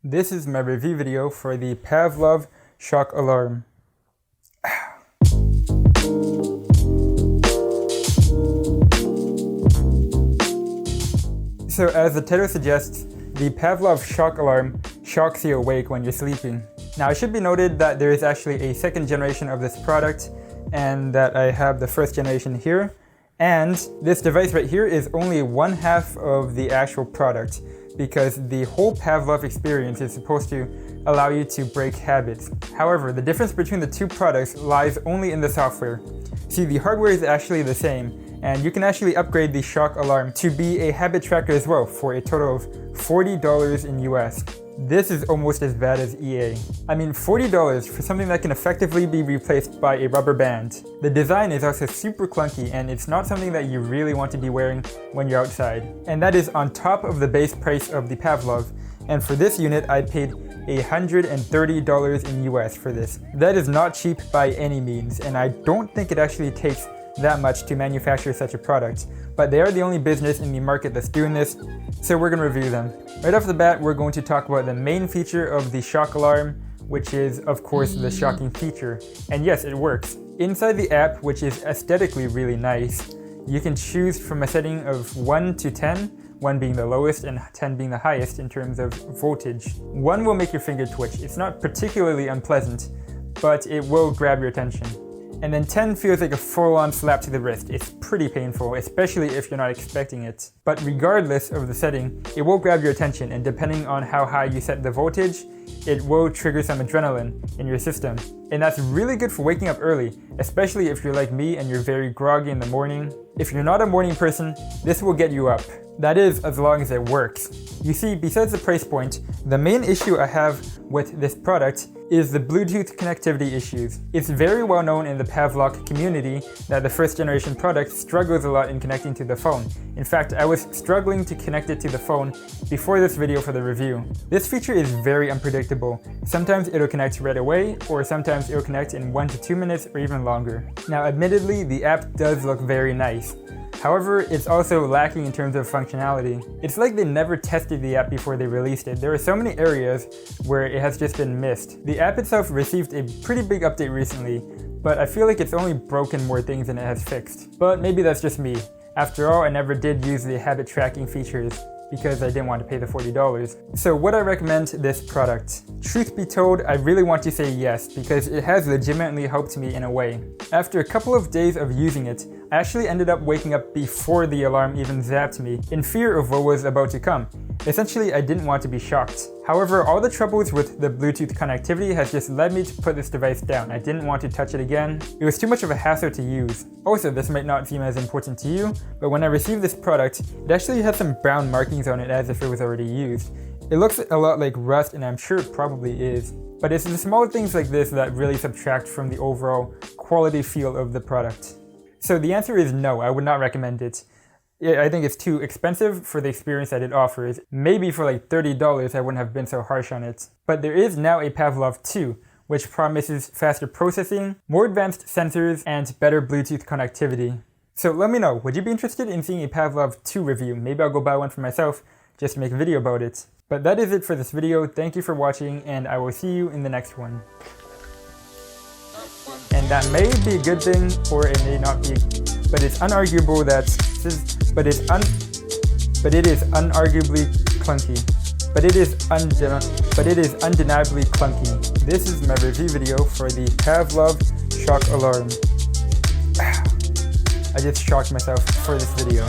This is my review video for the Pavlov shock alarm. So as the title suggests, the Pavlov shock alarm shocks you awake when you're sleeping. Now it should be noted that there is actually a second generation of this product and that I have the first generation here. And this device right here is only one half of the actual product, because the whole Pavlov experience is supposed to allow you to break habits. However, the difference between the two products lies only in the software. See, the hardware is actually the same, and you can actually upgrade the shock alarm to be a habit tracker as well for a total of $40 in US. This is almost as bad as EA. I mean, $40 for something that can effectively be replaced by a rubber band. The design is also super clunky, and it's not something that you really want to be wearing when you're outside. And that is on top of the base price of the Pavlov. And for this unit, I paid $130 in US for this. That is not cheap by any means, and I don't think it actually takes that much to manufacture such a product. But they are the only business in the market that's doing this, so we're going to review them. Right off the bat, we're going to talk about the main feature of the shock alarm, which is, of course, the shocking feature. And yes, it works. Inside the app, which is aesthetically really nice, you can choose from a setting of 1 to 10, 1 being the lowest and 10 being the highest in terms of voltage. 1 will make your finger twitch. It's not particularly unpleasant, but it will grab your attention. And then 10 feels like a full-on slap to the wrist. It's pretty painful, especially if you're not expecting it. But regardless of the setting, it will grab your attention, and depending on how high you set the voltage, it will trigger some adrenaline in your system. And that's really good for waking up early, especially if you're like me and you're very groggy in the morning. If you're not a morning person, this will get you up. That is, as long as it works. You see, besides the price point, the main issue I have with this product is the Bluetooth connectivity issues. It's very well known in the Pavlov community that the first generation product struggles a lot in connecting to the phone. In fact, I was struggling to connect it to the phone before this video for the review. This feature is very unpredictable. Sometimes it'll connect right away, or sometimes it'll connect in 1 to 2 minutes or even longer. Now, admittedly, the app does look very nice. However, it's also lacking in terms of functionality. It's like they never tested the app before they released it. There are so many areas where it has just been missed. The app itself received a pretty big update recently, but I feel like it's only broken more things than it has fixed. But maybe that's just me. After all, I never did use the habit tracking features because I didn't want to pay the $40. So would I recommend this product? Truth be told, I really want to say yes, because it has legitimately helped me in a way. After a couple of days of using it, I actually ended up waking up before the alarm even zapped me, in fear of what was about to come. Essentially, I didn't want to be shocked. However, all the troubles with the Bluetooth connectivity has just led me to put this device down. I didn't want to touch it again. It was too much of a hassle to use. Also, this might not seem as important to you, but when I received this product, it actually had some brown markings on it as if it was already used. It looks a lot like rust, and I'm sure it probably is. But it's the small things like this that really subtract from the overall quality feel of the product. So the answer is no, I would not recommend it. I think it's too expensive for the experience that it offers. Maybe for like $30 I wouldn't have been so harsh on it. But there is now a Pavlov 2, which promises faster processing, more advanced sensors, and better Bluetooth connectivity. So let me know, would you be interested in seeing a Pavlov 2 review? Maybe I'll go buy one for myself just to make a video about it. But that is it for this video. Thank you for watching, and I will see you in the next one. And that may be a good thing, or it may not be, but it's unarguable that but it is unarguably clunky. But it is undeniably clunky. This is my review video for the Pavlov shock alarm. I just shocked myself for this video.